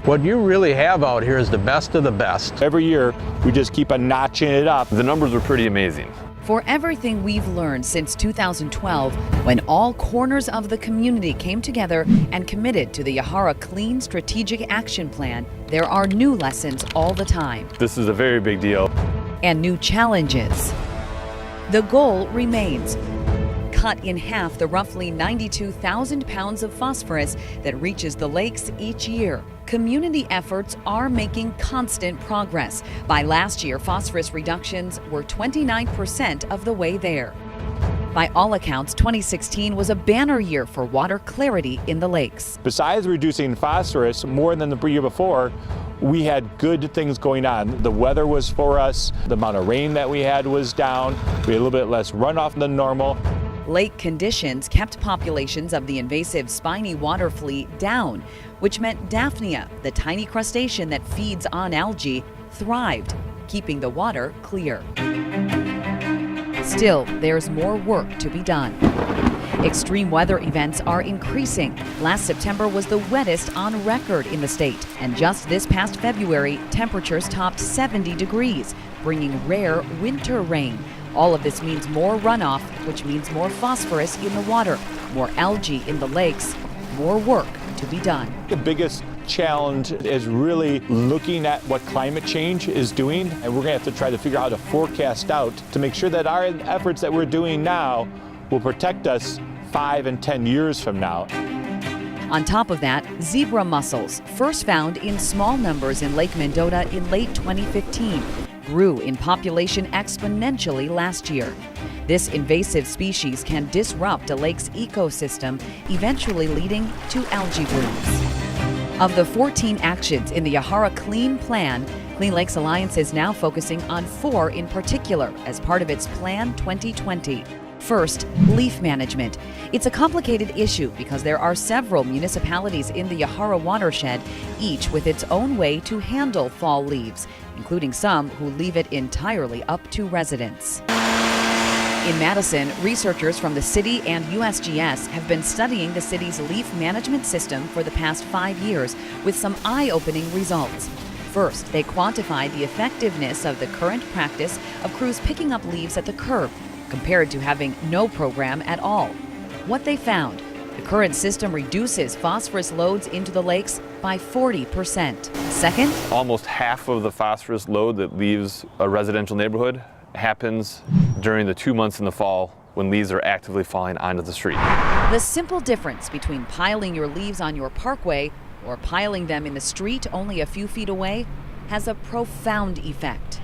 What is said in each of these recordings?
What you really have out here is the best of the best. Every year, we just keep on notching it up. The numbers are pretty amazing. For everything we've learned since 2012, when all corners of the community came together and committed to the Yahara Clean Strategic Action Plan, there are new lessons all the time. This is a very big deal. And new challenges. The goal remains: cut in half the roughly 92,000 pounds of phosphorus that reaches the lakes each year. Community efforts are making constant progress. By last year, phosphorus reductions were 29% of the way there. By all accounts, 2016 was a banner year for water clarity in the lakes. Besides reducing phosphorus more than the year before, we had good things going on. The weather was for us, the amount of rain that we had was down, we had a little bit less runoff than normal. Lake conditions kept populations of the invasive spiny water flea down, which meant Daphnia, the tiny crustacean that feeds on algae, thrived, keeping the water clear. Still, there's more work to be done. Extreme weather events are increasing. Last September was the wettest on record in the state, and just this past February, temperatures topped 70 degrees, bringing rare winter rain. All of this means more runoff, which means more phosphorus in the water, more algae in the lakes, more work to be done. The biggest challenge is really looking at what climate change is doing, and we're going to have to try to figure out how to forecast out to make sure that our efforts that we're doing now will protect us 5 and 10 years from now. On top of that, zebra mussels, first found in small numbers in Lake Mendota in late 2015, grew in population exponentially last year. This invasive species can disrupt a lake's ecosystem, eventually leading to algae blooms. Of the 14 actions in the Yahara Clean Plan, Clean Lakes Alliance is now focusing on 4 in particular as part of its Plan 2020. First, leaf management. It's a complicated issue because there are several municipalities in the Yahara watershed, each with its own way to handle fall leaves, including some who leave it entirely up to residents. In Madison, researchers from the city and USGS have been studying the city's leaf management system for the past 5 years with some eye-opening results. First, they quantified the effectiveness of the current practice of crews picking up leaves at the curb, compared to having no program at all. What they found: the current system reduces phosphorus loads into the lakes by 40%. Second, almost half of the phosphorus load that leaves a residential neighborhood happens during the 2 months in the fall when leaves are actively falling onto the street. The simple difference between piling your leaves on your parkway or piling them in the street only a few feet away has a profound effect.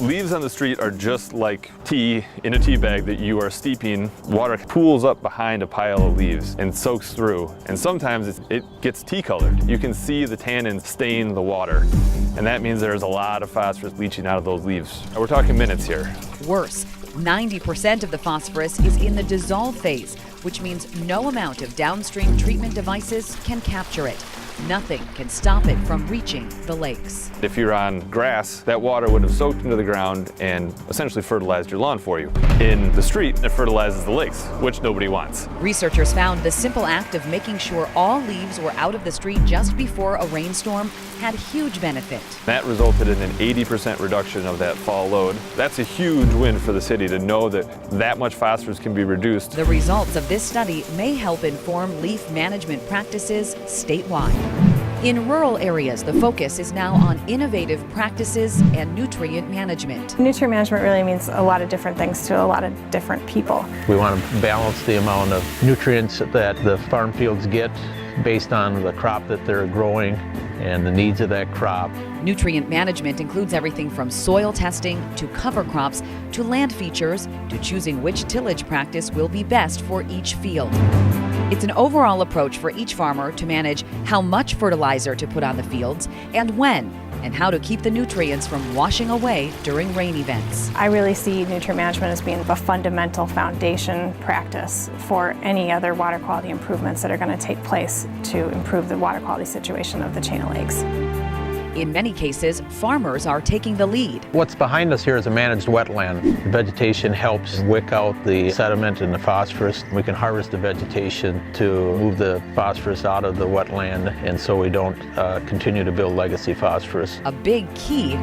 Leaves on the street are just like tea in a tea bag that you are steeping. Water pools up behind a pile of leaves and soaks through, and sometimes it gets tea colored. You can see the tannins stain the water, and that means there's a lot of phosphorus leaching out of those leaves. We're talking minutes here. Worse, 90% of the phosphorus is in the dissolve phase, which means no amount of downstream treatment devices can capture it. Nothing can stop it from reaching the lakes. If you're on grass, that water would have soaked into the ground and essentially fertilized your lawn for you. In the street, it fertilizes the lakes, which nobody wants. Researchers found the simple act of making sure all leaves were out of the street just before a rainstorm had huge benefit. That resulted in an 80% reduction of that fall load. That's a huge win for the city to know that that much phosphorus can be reduced. The results of this study may help inform leaf management practices statewide. In rural areas, the focus is now on innovative practices and nutrient management. Nutrient management really means a lot of different things to a lot of different people. We want to balance the amount of nutrients that the farm fields get based on the crop that they're growing and the needs of that crop. Nutrient management includes everything from soil testing to cover crops to land features to choosing which tillage practice will be best for each field. It's an overall approach for each farmer to manage how much fertilizer to put on the fields and when, and how to keep the nutrients from washing away during rain events. I really see nutrient management as being a fundamental foundation practice for any other water quality improvements that are going to take place to improve the water quality situation of the chain of lakes. In many cases, farmers are taking the lead. What's behind us here is a managed wetland. The vegetation helps wick out the sediment and the phosphorus. We can harvest the vegetation to move the phosphorus out of the wetland, and so we don't continue to build legacy phosphorus. A big key,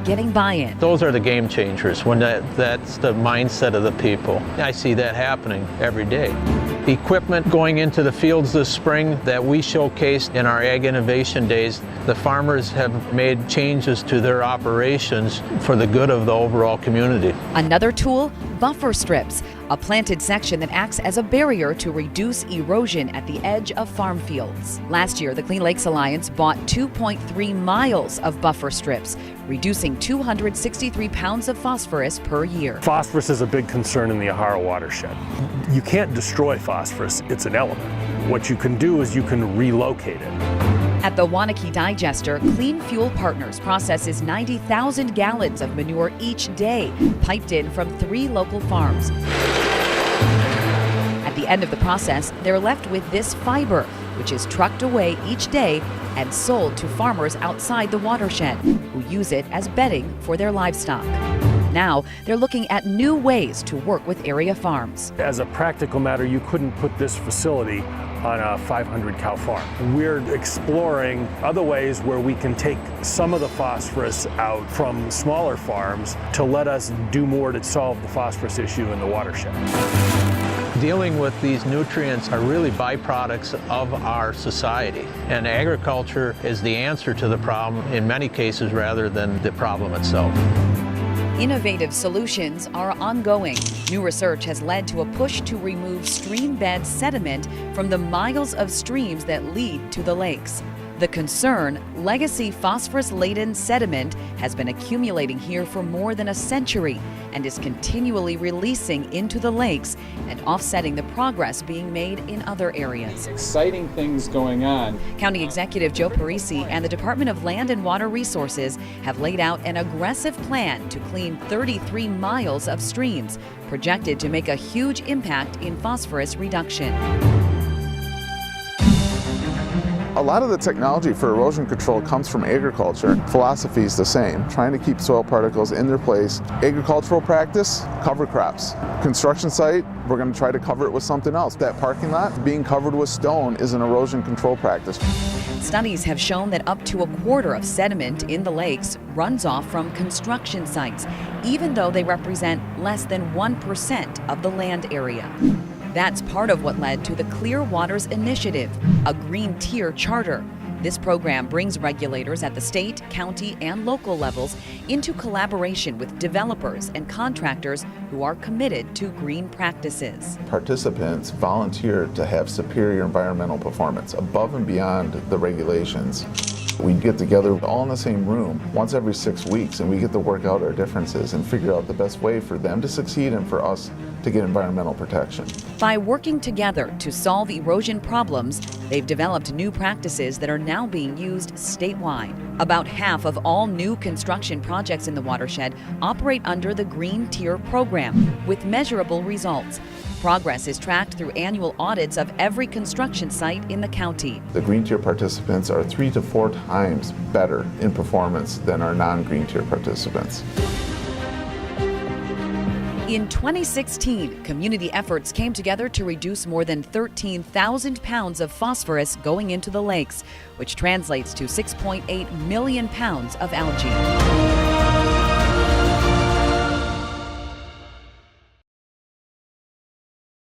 getting buy-in. Those are the game changers, when that's the mindset of the people. I see that happening every day. Equipment going into the fields this spring that we showcased in our Ag Innovation Days, the farmers have made changes to their operations for the good of the overall community. Another tool, buffer strips, a planted section that acts as a barrier to reduce erosion at the edge of farm fields. Last year, the Clean Lakes Alliance bought 2.3 miles of buffer strips, reducing 263 pounds of phosphorus per year. Phosphorus is a big concern in the Yahara watershed. You can't destroy phosphorus, it's an element. What you can do is you can relocate it. At the Wanakee Digester, Clean Fuel Partners processes 90,000 gallons of manure each day, piped in from 3 local farms. At the end of the process, they're left with this fiber, which is trucked away each day and sold to farmers outside the watershed, who use it as bedding for their livestock. Now, they're looking at new ways to work with area farms. As a practical matter, you couldn't put this facility on a 500 cow farm. We're exploring other ways where we can take some of the phosphorus out from smaller farms to let us do more to solve the phosphorus issue in the watershed. Dealing with these nutrients are really byproducts of our society, and agriculture is the answer to the problem in many cases rather than the problem itself. Innovative solutions are ongoing. New research has led to a push to remove stream bed sediment from the miles of streams that lead to the lakes. The concern, legacy phosphorus-laden sediment has been accumulating here for more than a century and is continually releasing into the lakes and offsetting the progress being made in other areas. Exciting things going on. County Executive Joe Parisi and the Department of Land and Water Resources have laid out an aggressive plan to clean 33 miles of streams, projected to make a huge impact in phosphorus reduction. A lot of the technology for erosion control comes from agriculture. Philosophy is the same, trying to keep soil particles in their place. Agricultural practice, cover crops. Construction site, we're going to try to cover it with something else. That parking lot being covered with stone is an erosion control practice. Studies have shown that up to a quarter of sediment in the lakes runs off from construction sites, even though they represent less than 1% of the land area. That's part of what led to the Clear Waters Initiative, a green tier charter. This program brings regulators at the state, county, and local levels into collaboration with developers and contractors who are committed to green practices. Participants volunteer to have superior environmental performance above and beyond the regulations. We get together all in the same room once every 6 weeks, and we get to work out our differences and figure out the best way for them to succeed and for us to get environmental protection. By working together to solve erosion problems, they've developed new practices that are now being used statewide. About half of all new construction projects in the watershed operate under the Green Tier program, with measurable results. Progress is tracked through annual audits of every construction site in the county. The Green Tier participants are 3 to 4 times better in performance than our non-Green Tier participants. In 2016, community efforts came together to reduce more than 13,000 pounds of phosphorus going into the lakes, which translates to 6.8 million pounds of algae.